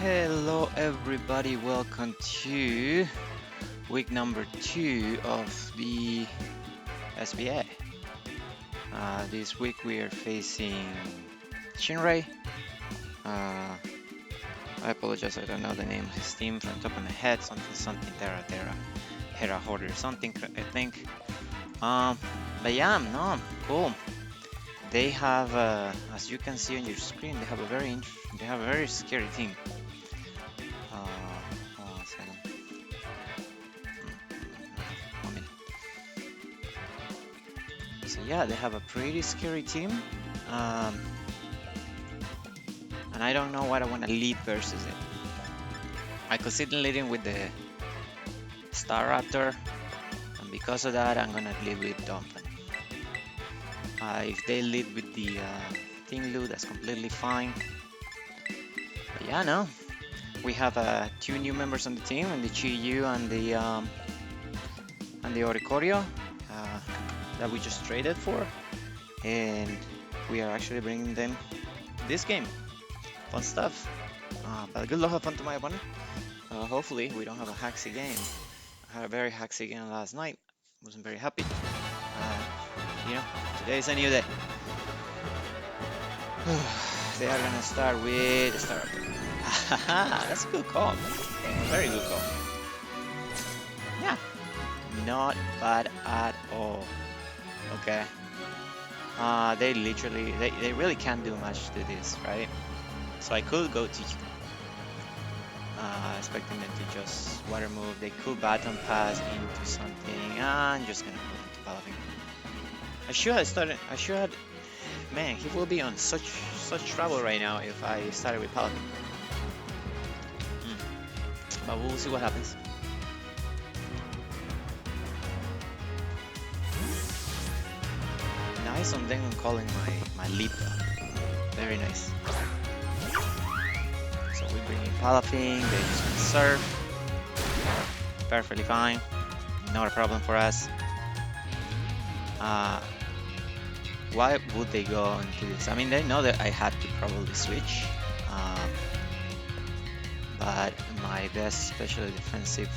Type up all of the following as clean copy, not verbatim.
Hello everybody, welcome to week number 2 of the SBA. This week we are facing Shinrei. I apologize, I don't know the name of his team from the top of my head. Something Terra Hera Hoarder something, I think. But yeah, no, cool. They have, as you can see on your screen, they have a very scary team. Hold on a second. 1 minute. So yeah, they have a pretty scary team, and I don't know what I want to lead versus it. I consider leading with the Star Raptor, and because of that, I'm gonna lead with Dolphin. If they lead with the Tinglu, that's completely fine. But yeah, no. We have 2 new members on the team, and the Chiyu and the Oricorio that we just traded for, and we are actually bringing them this game. Fun stuff. But good luck, have fun to my opponent. Hopefully we don't have a haxy game. I had a very haxy game last night. Wasn't very happy. You know, today is a new day. They are gonna start with Star Raptor. That's a good call. Very good call. Yeah, not bad at all. Okay. They really can't do much to this, right? So I could go to expecting them to just water move. They could baton pass into something. I'm just gonna go into Paladin. I should have. Man, he will be on such trouble right now if I started with Paladin. But we'll see what happens. Nice on them calling my lead dog. Very nice. So we bring in Palafin, they just gonna serve. Perfectly fine. Not a problem for us. Why would they go into this? I mean, they know that I had to probably switch. But my best special defensive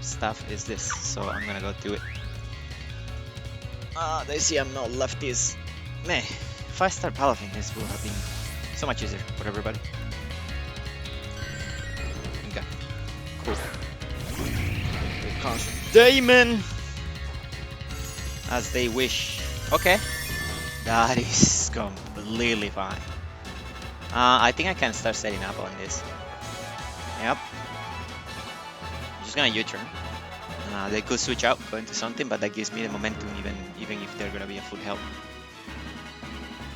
stuff is this, so I'm gonna go do it. They see I'm not lefties. Man, if I start Palafin, this will have been so much easier for everybody. Okay, cool. Here comes Damon! As they wish. Okay, that is completely fine. I think I can start setting up on this. Yep. I'm just gonna U-turn. They could switch out, go into something, but that gives me the momentum even if they're gonna be a full health.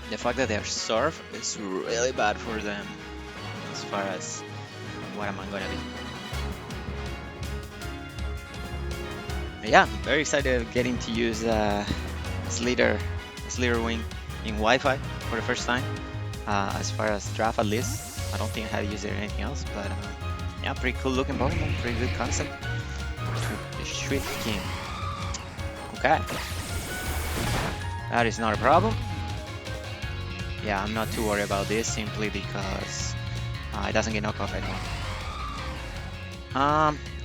The fact that they're Surf is really bad for them as far as what am I gonna be. But yeah, very excited getting to use Slither Wing in Wi-Fi for the first time. As far as draft at least. I don't think I had used it or anything else, but yeah, pretty cool looking Pokemon, pretty good concept. The Swift King. Okay. That is not a problem. Yeah, I'm not too worried about this simply because it doesn't get knocked off anymore.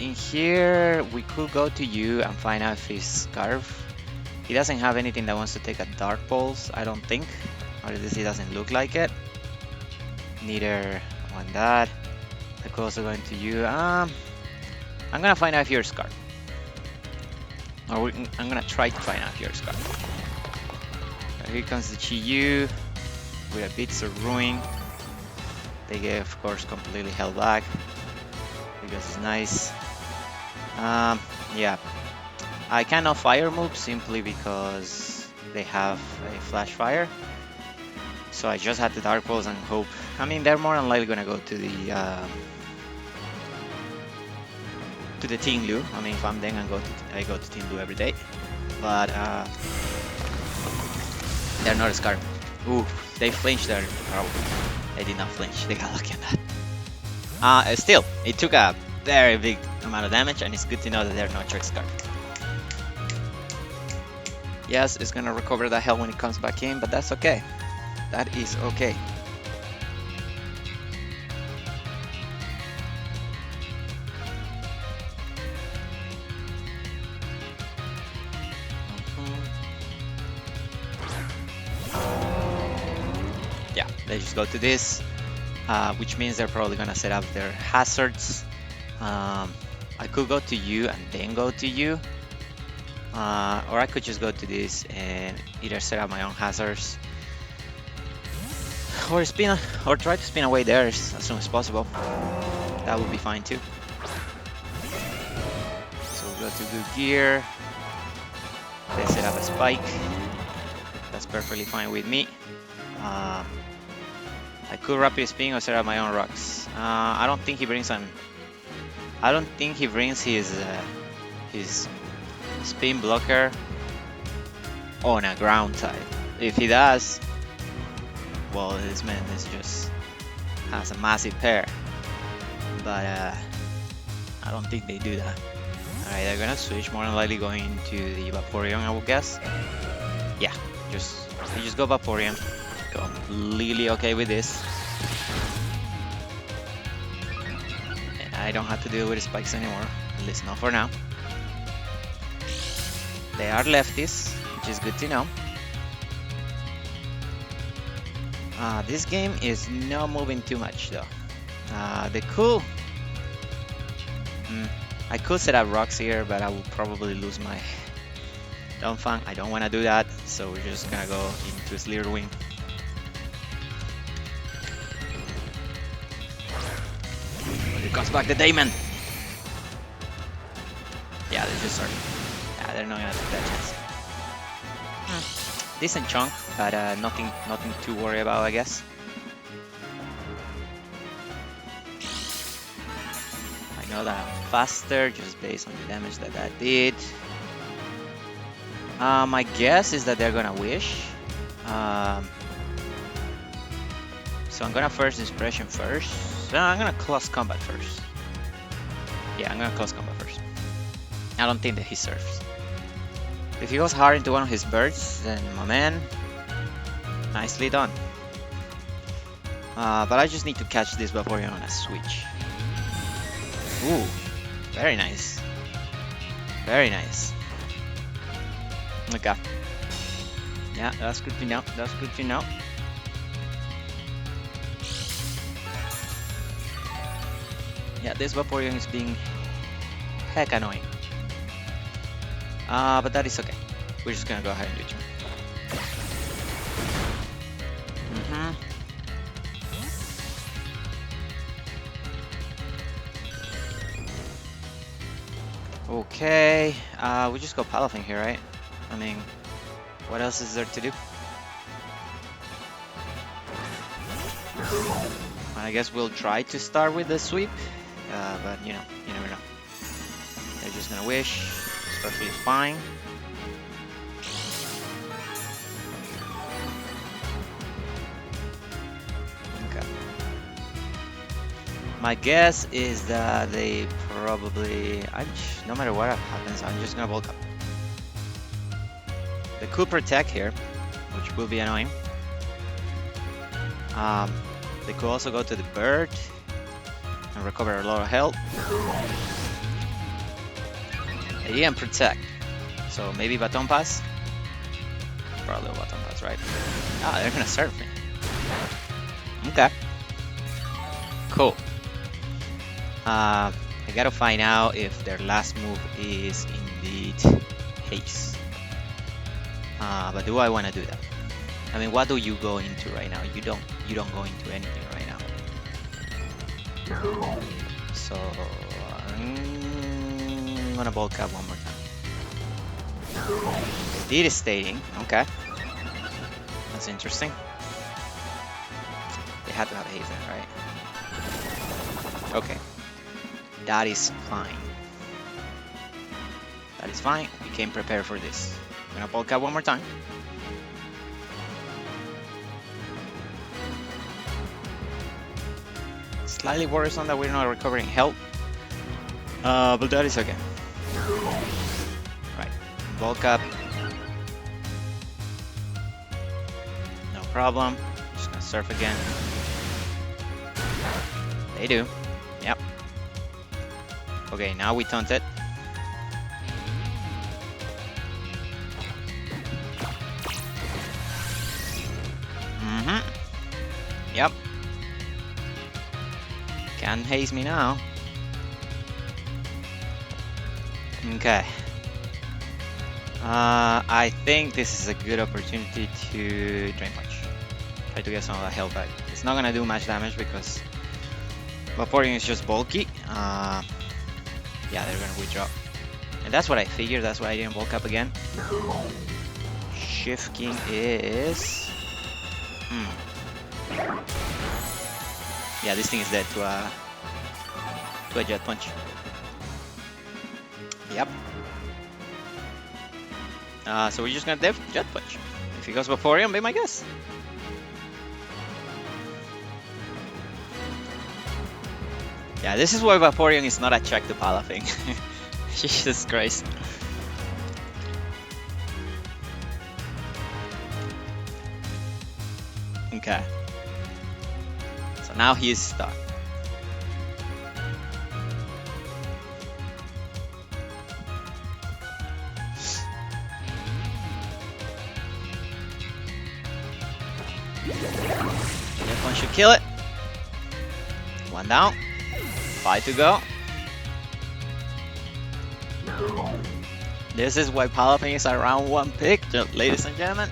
In here, we could go to you and find out if he's Scarf. He doesn't have anything that wants to take a Dark Pulse, I don't think. Or at least it doesn't look like it. Neither want that. I could also go into you. I'm gonna find out if you're Scarf. Or I'm gonna try to find out if you're Scarf. Here comes the Chiyu with a Bits of Ruin. They get, of course, completely held back because it's nice. Yeah, I cannot fire move simply because they have a Flash Fire. So I just had the Dark Pulse and hope. I mean, they're more than likely gonna go to the Tinglu. I mean, if I'm them, I go to Tinglu every day. But they're not a Scarf. Ooh, they flinched there. Oh, they did not flinch. They got lucky on that. Still, it took a very big amount of damage, and it's good to know that they're not Trick Scarf. Yes, it's gonna recover that health when it comes back in, but that's okay. That is okay. They just go to this, which means they're probably gonna set up their hazards. I could go to you and then go to you, or I could just go to this and either set up my own hazards, or try to spin away theirs as soon as possible. That would be fine too. So we'll go to good gear. They set up a spike. That's perfectly fine with me. I could rapid spin or set up my own rocks. I don't think he brings his spin blocker on a ground type. If he does, well, this man has a massive pair. But I don't think they do that. Alright, they're gonna switch, more than likely going into the Vaporeon, I would guess. Yeah, you just go Vaporeon. Completely okay with this. And I don't have to deal with spikes anymore, at least not for now. They are lefties, which is good to know. This game is not moving too much though. I could set up rocks here, but I will probably lose my Donphan. I don't want to do that, so we're just gonna go into Slitherwing. Here comes back the Daemon. Yeah, they're just starting. Yeah, they're not gonna take that chance. Decent chunk, but nothing to worry about, I guess. I know that I'm faster just based on the damage that did. My guess is that they're gonna wish. So I'm gonna first Inspiration first. No, I'm gonna close combat first. Yeah, I'm gonna close combat first. I don't think that he surfs. If he goes hard into one of his birds, then my man, nicely done. But I just need to catch this Vaporeon on a switch. Ooh, very nice. Very nice. Okay. Yeah, that's good to know. That's good to know. Yeah, this Vaporeon is being heck annoying. But that is okay. We're just gonna go ahead and do it. Okay, we just go Palafin here, right? I mean, what else is there to do? I guess we'll try to start with the sweep, but you know, you never know. They're just gonna wish. It's perfectly fine. Okay. My guess is that they probably, no matter what happens, I'm just gonna bulk up. They could protect here, which will be annoying. They could also go to the bird and recover a lot of health. They didn't protect, so maybe Baton Pass? Probably Baton Pass, right? Ah, they're gonna serve me. Okay. Cool. I gotta find out if their last move is indeed haste. But do I want to do that? I mean, what do you go into right now? You don't go into anything right now. So I'm gonna bulk up one more time. Devastating. Okay, that's interesting. They had to have haste then, right? Okay, that is fine. That is fine. We came prepared for this. I'm gonna bulk up one more time. Slightly worrisome that we're not recovering health, but that is okay. Right, bulk up. No problem. Just gonna surf again. They do. Yep. Okay, now we taunt it. Yep. Can't haze me now. Okay. I think this is a good opportunity to Drain Punch. Try to get some of that health back. It's not gonna do much damage because Vaporeon is just bulky. Yeah, they're gonna withdraw. And that's what I figured, that's why I didn't bulk up again. Shift King is... Yeah, this thing is dead to a Jet Punch. Yep. So we're just gonna Jet Punch. If he goes Vaporeon, be my guess. Yeah, this is why Vaporeon is not a check to Palafin. Jesus Christ. Okay. So now he is stuck. That one should kill it. One down. 5 to go. This is why Palafin is a round 1 pick, ladies and gentlemen.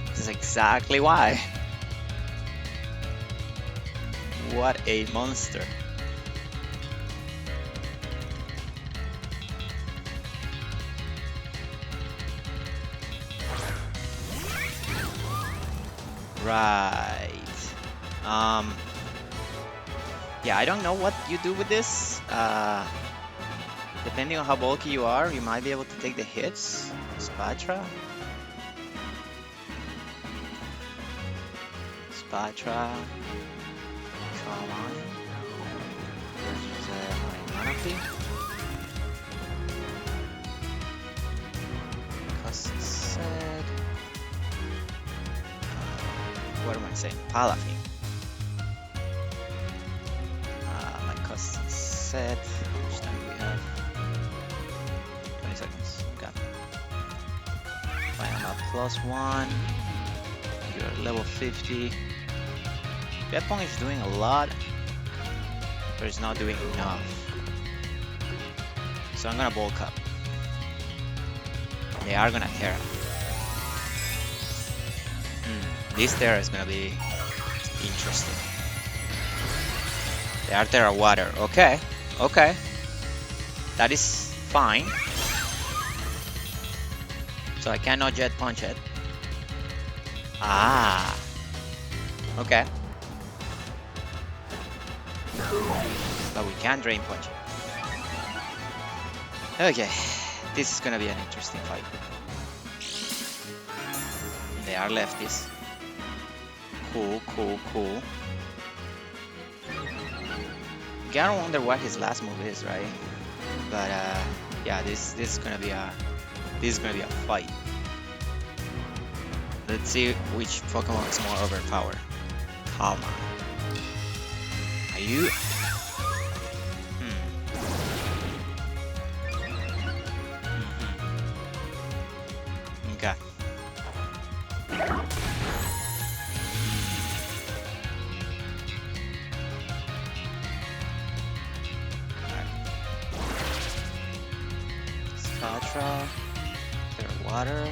This is exactly why. What a monster. Right. Yeah, I don't know what you do with this. Depending on how bulky you are, you might be able to take the hits. Spatra. Come on. Versus my Manaphy. Custom set. What am I saying? Palafin. My custom set. How much time do we have? 20 seconds. Okay. Fine, I'm at +1. You're level 50. Ambipom is doing a lot, but it's not doing enough. So I'm gonna bulk up. They are gonna Terra. This Terra is gonna be interesting. They are Terra Water. Okay, okay. That is fine. So I cannot Jet Punch it. Ah. Okay. But we can Drain Punch it. Okay. This is gonna be an interesting fight. They are lefties. Cool, cool, cool. Gotta wonder what his last move is, right? But yeah, this is gonna be a fight. Let's see which Pokemon is more overpowered. Palma. Are you? Okay. Spatra, Terra Water.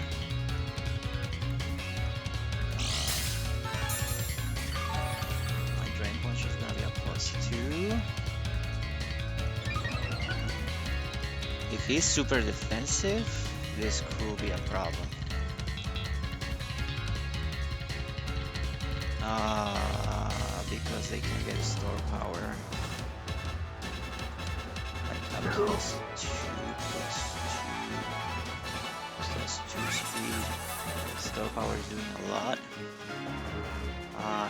My Drain Punch is gonna be a +2. If he's super defensive, this could be a problem. Because they can get store power. Like a +2 speed. Store power is doing a lot.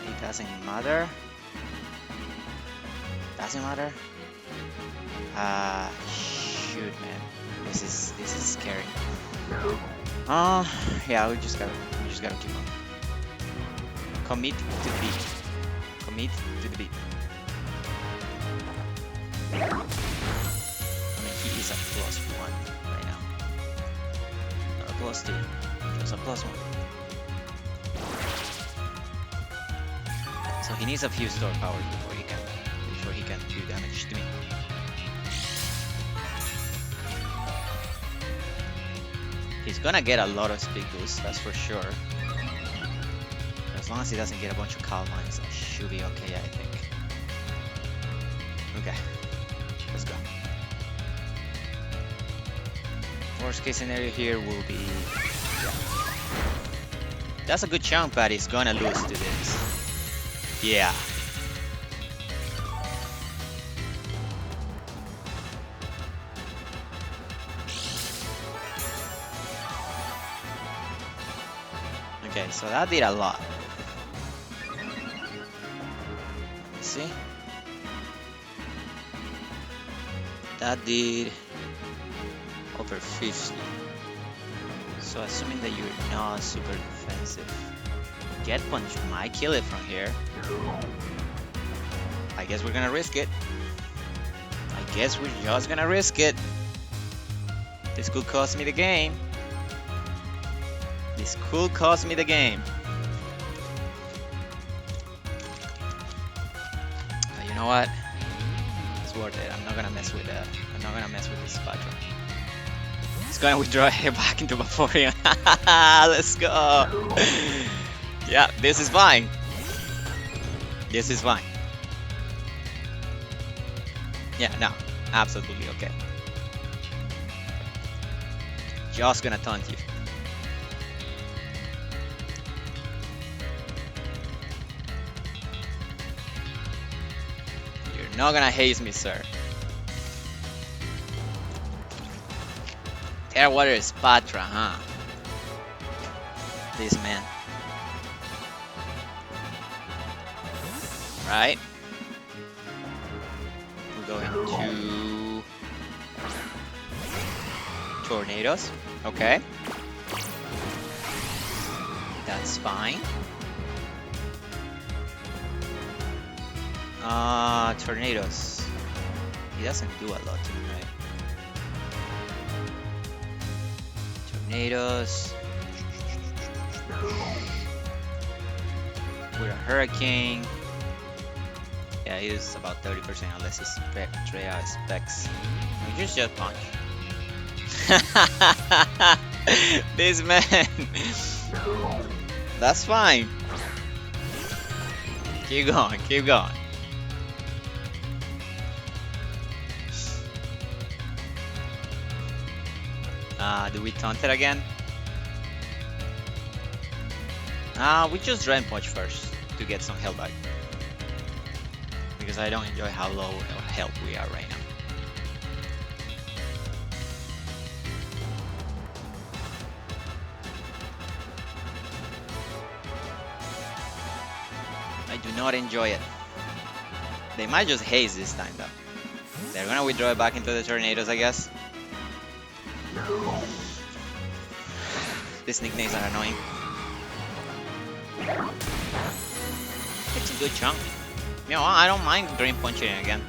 It doesn't matter. Doesn't matter. Shoot, man. This is scary. Yeah, we just gotta keep on. Commit to the beat. Commit to the beat. I mean, he is a +1 right now. Not a +2. Just a +1. So So he needs a few store powers before he can do damage to me. He's gonna get a lot of speed boost, that's for sure. As long as he doesn't get a bunch of calm mines, I should be okay, I think. Okay, let's go. Worst case scenario here will be... Yeah. That's a good chunk, but he's gonna lose to this. Yeah. Okay, so that did a lot. Let's see. That did over 50. So assuming that you're not super defensive, Jet Punch might kill it from here. I guess we're gonna risk it. I guess we're just gonna risk it. This could cost me the game. This could cost me the game. But you know what? It's worth it. I'm not gonna mess with that. I'm not gonna mess with this Spatra. It's gonna withdraw it back into Vaporeon. Let's go. Yeah, this is fine. This is fine. Yeah, no, absolutely okay. Just gonna taunt you. You're not gonna haze me, sir. Airwater is Spatra, huh? This man. Right? We're going to Tornadoes. Okay. That's fine. Tornadoes. He doesn't do a lot to me, right? Tornadoes. With a Hurricane. Yeah, he is about 30% unless his Treya specs. We just punch. This man. That's fine. Keep going, keep going. Do we taunt it again? We just Drain Punch first to get some health back. Because I don't enjoy how low health we are right now. I do not enjoy it. They might just haze this time though. They're gonna withdraw it back into the Tornadoes, I guess. These nicknames are annoying. It's a good chunk. You know, I don't mind Drain Punching it again.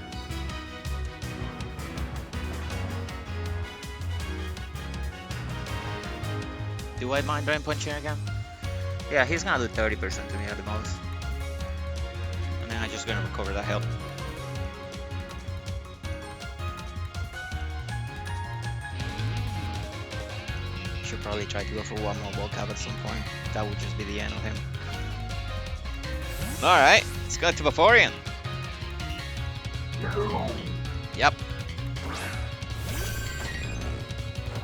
Do I mind Drain Punching it again? Yeah, he's gonna do 30% to me at the most. And then I'm just gonna recover that health. Should probably try to go for one more Volcab at some point. That would just be the end of him. Alright, let's go to Vaporeon. Yep.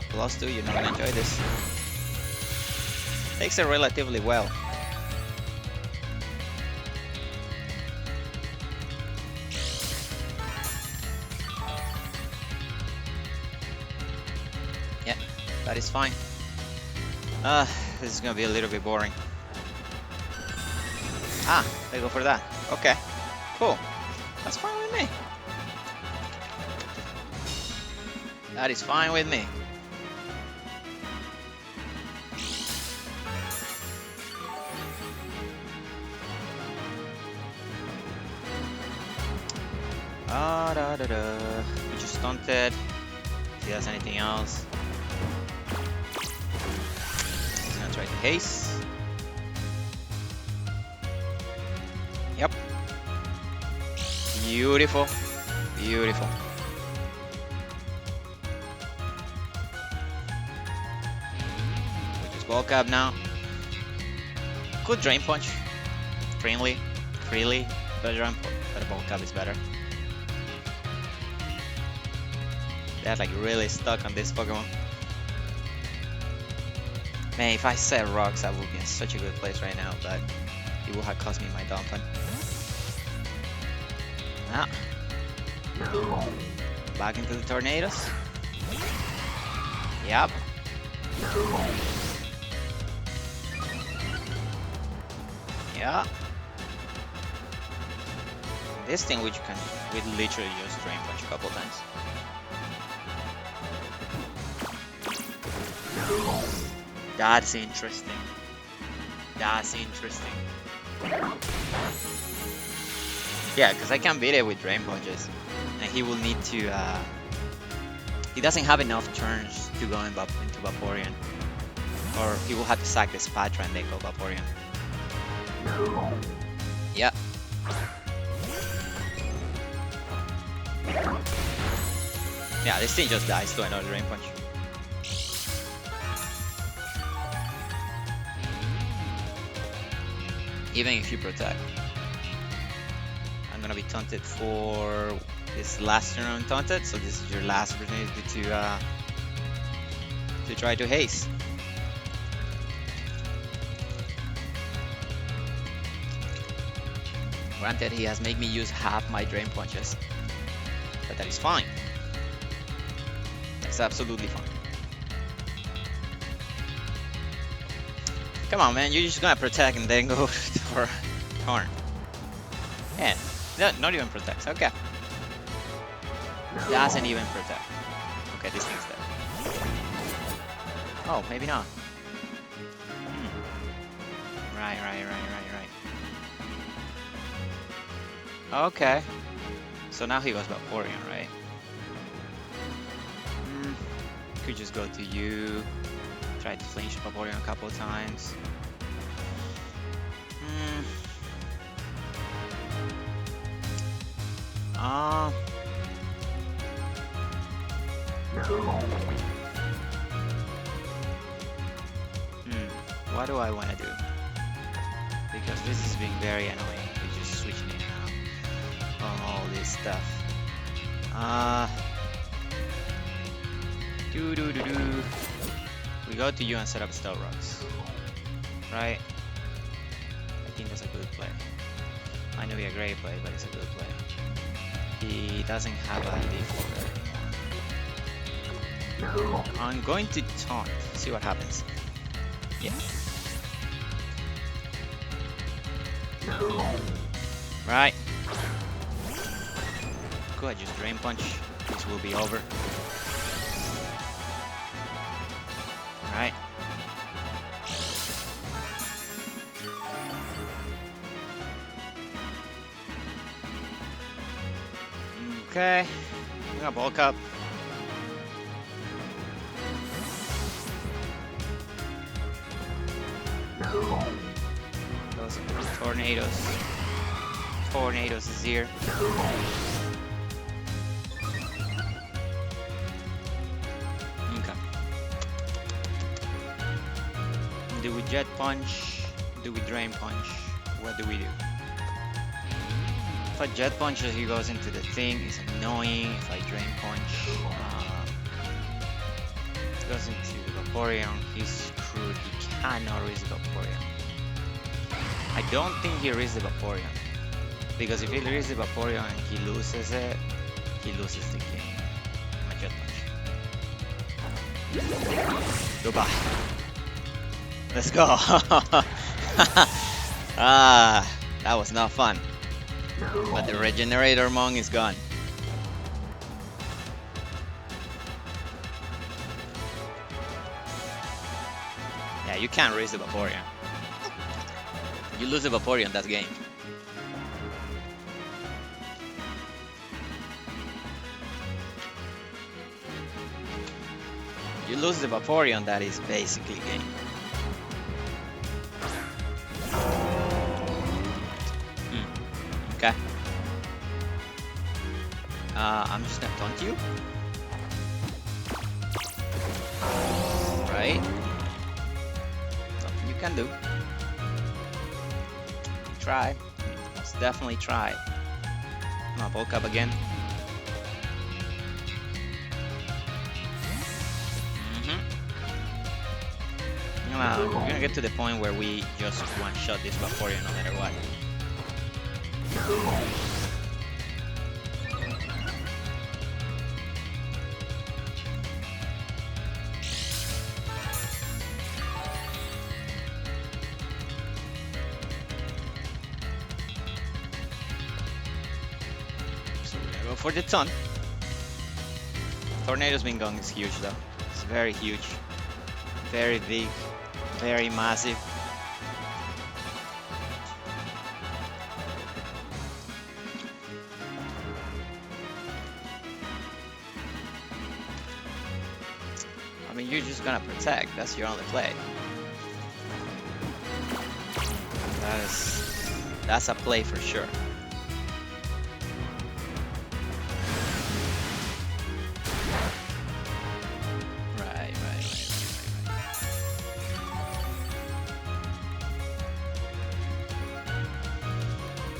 +2, you're not gonna enjoy this. Takes it relatively well. Yeah, that is fine. This is gonna be a little bit boring. Ah, they go for that. Okay, cool. That's fine with me. That is fine with me. We just stunted. If he has anything else. He's gonna try to haste. Yep. Beautiful. Beautiful. We just bulk up now. Good drain punch. Freely. But a bulk up is better. They're like really stuck on this Pokemon. Man, if I set rocks, I would be in such a good place right now, but it would have cost me my dumping. Ah. Back into the tornadoes. Yep. Yeah. This thing which we literally just drain punch a couple times. That's interesting. That's interesting. Yeah, because I can beat it with drain punches, and he will need to. He doesn't have enough turns to go into Vaporeon, or he will have to sack this Patra and then go Vaporeon. Yeah. Yeah, this thing just dies to another drain punch. Even if you protect. I'm gonna be taunted for this last turn on taunted, so this is your last opportunity to try to haste. Granted, he has made me use half my drain punches, but that is fine. That's absolutely fine. Come on, man, you're just gonna protect and then go for Horn. Yeah, no, not even protects, okay. Doesn't even protect. Okay, this thing's dead. Oh, maybe not. Right. Okay. So now he goes Vaporeon, right? Could just go to you. Try to flinch Vaporeon a couple of times. What do I want to do? Because this is being very annoying. We're just switching in and out on all this stuff. We go to you and set up Stealth Rocks. Right? I think that's a good play. Might not be a great play, but it's a good play. He doesn't have a default anymore. I'm going to taunt. See what happens. Yeah. Right. Good, just drain punch. This will be over. Right. Okay. We got bulk up. Those tornadoes. Tornadoes is here. Okay. Do we jet punch? Do we drain punch? What do we do? If I jet punch as he goes into the thing, it's annoying. If I drain punch, goes into the Vaporeon, he's screwed. He cannot raise the Vaporeon. I don't think he raises the Vaporeon. Because if he raises the Vaporeon and he loses it, he loses the game. My jet punch. Goodbye. Let's go. That was not fun. But the Regenerator Mong is gone. Yeah, you can't raise the Vaporeon. You lose the Vaporeon, that's game. You lose the Vaporeon, that is basically game. Okay. I'm just gonna taunt you. Right? Nothing you can do. Try. Let's definitely try. I'm gonna bulk up again. We're gonna get to the point where we just one-shot this Vaporeon no matter what. So we're gonna go for the ton. Tornado's been going is huge though. It's very huge. Very big. Very massive. I mean, you're just gonna protect. That's your only play. That's a play for sure. Right.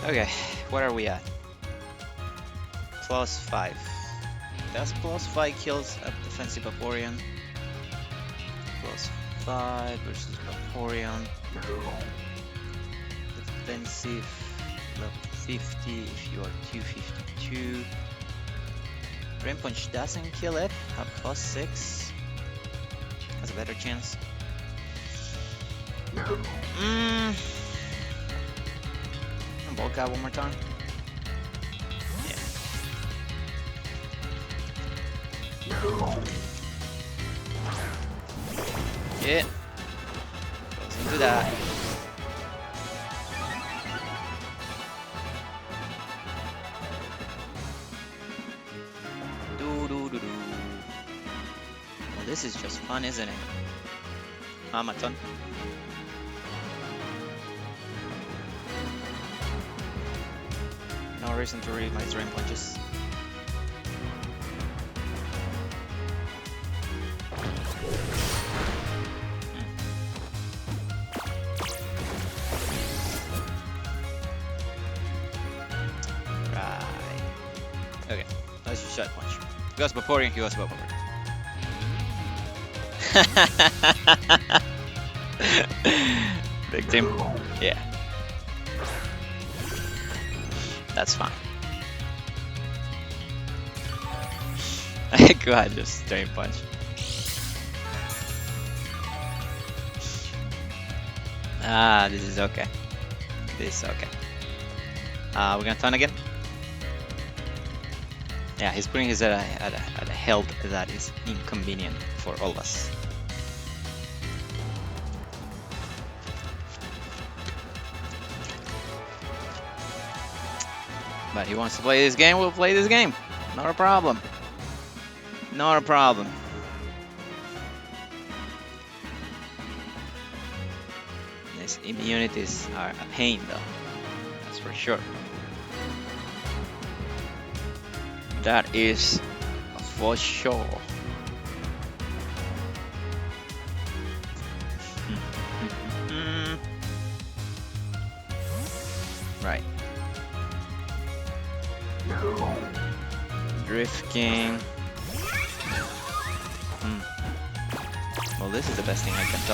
Okay, what are we at? +5. That's +5 kills a defensive Vaporeon. +5 versus Vaporeon. Defensive level 50 if you are 252. Rain Punch doesn't kill it. A +6 has a better chance. Bulk out one more time. Yeah. Goes into that. Well, this is just fun, isn't it? Amaton. No reason to read my Rain Punches. Right. Okay, let's just Shot Punch. He goes Vaporeon, he goes Vaporeon. Victim. Yeah. That's fine. Go ahead, just Drain Punch. Ah, this is okay. This is okay. We're gonna turn again. Yeah, he's putting his at a health that is inconvenient for all of us. But he wants to play this game, we'll play this game. Not a problem. Not a problem. His immunities are a pain though. That's for sure. That is for sure. Right. Drift King. Well, this is the best thing I can do.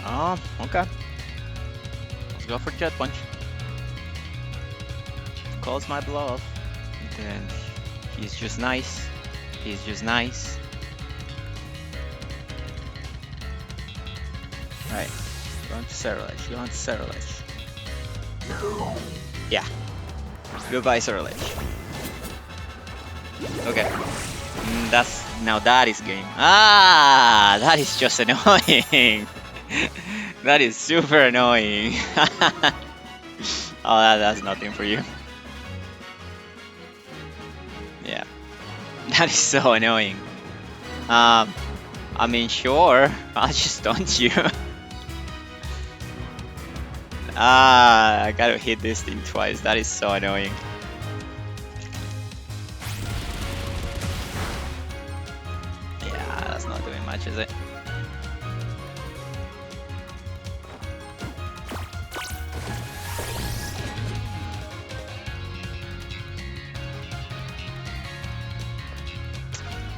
Oh, okay. Let's go for Jet Punch. Calls my bluff. And then he's just nice. He's just nice. Right. Going to Cerulege. Going to Cerulege. Yeah. Goodbye, Cerulege. Okay. That is game. Ah, that is just annoying. That is super annoying. Oh, that's nothing for you. Yeah. That is so annoying. Um, I mean, sure. I'll just taunt you. Ah, I gotta hit this thing twice. That is so annoying. Yeah, that's not doing much, is it?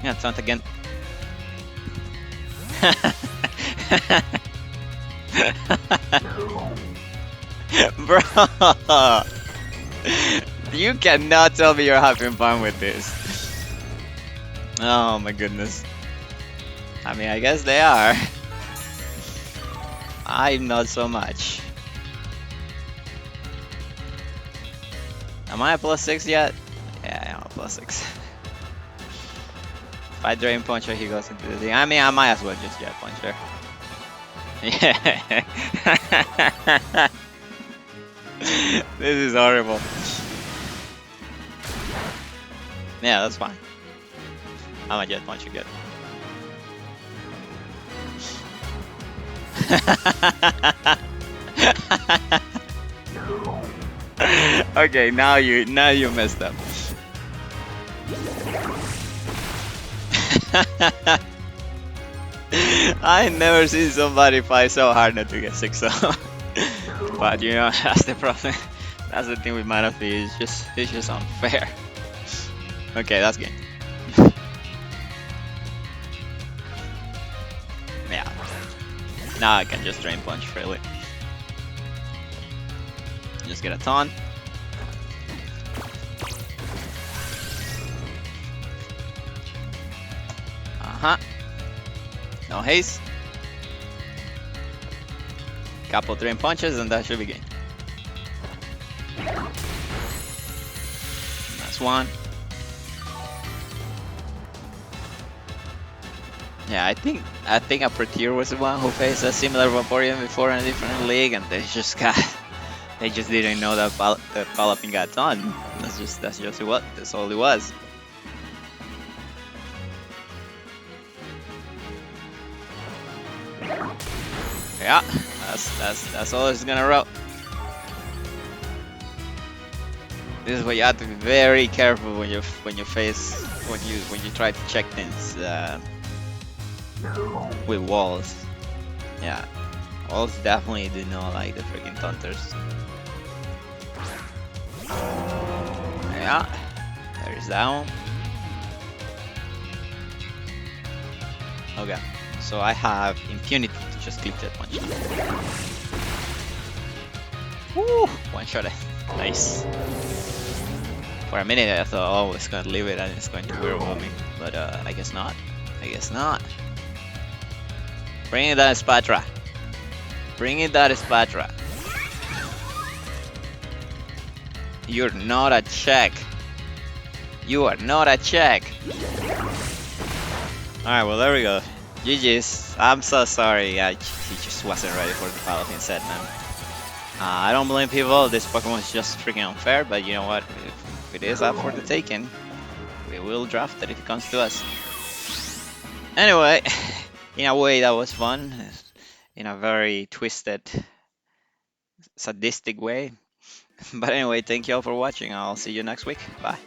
Yeah, taunt again. Bro, you cannot tell me you're having fun with this. Oh my goodness. I mean, I guess they are. I'm not so much. Am I a +6 yet? Yeah, I am a +6. If I Drain Puncher, he goes into the thing. I mean, I might as well just Jet Puncher. Yeah. This is horrible. Yeah, that's fine. I'm a Jet Puncher good. Okay, now you messed up. I never seen somebody fight so hard not to get 6-0. But you know, that's the problem. That's the thing with Manaphy, it's just unfair. Okay, that's game. Yeah. Now I can just Drain Punch freely. Just get a taunt. Uh-huh. No haste. Couple Drain Punches and that should be game. That's one. Yeah, I think a Proteer was the one who faced a similar Vaporeon before in a different league, and they just didn't know that that Palapin got done. That's just what that's all it was. Yeah, that's all it's gonna roll. This is why you have to be very careful when you try to check things with walls. Yeah, walls definitely do not like the freaking taunters. Yeah, there's that one. Okay, so I have impunity to just click that punch. Woo! One shot it. Nice. For a minute I thought, oh, it's gonna leave it and it's going to whirlwind me, but I guess not. I guess not. Bring in that Spatra. Bring in that Spatra. You're not a check. You are not a check. Alright, well there we go. GG's. I'm so sorry. He just wasn't ready for the Palafin set, man. I don't blame people. This Pokemon is just freaking unfair, but you know what? If it is up for the taking, we will draft it if it comes to us. Anyway, in a way that was fun. In a very twisted, sadistic way. But anyway, thank you all for watching. I'll see you next week. Bye.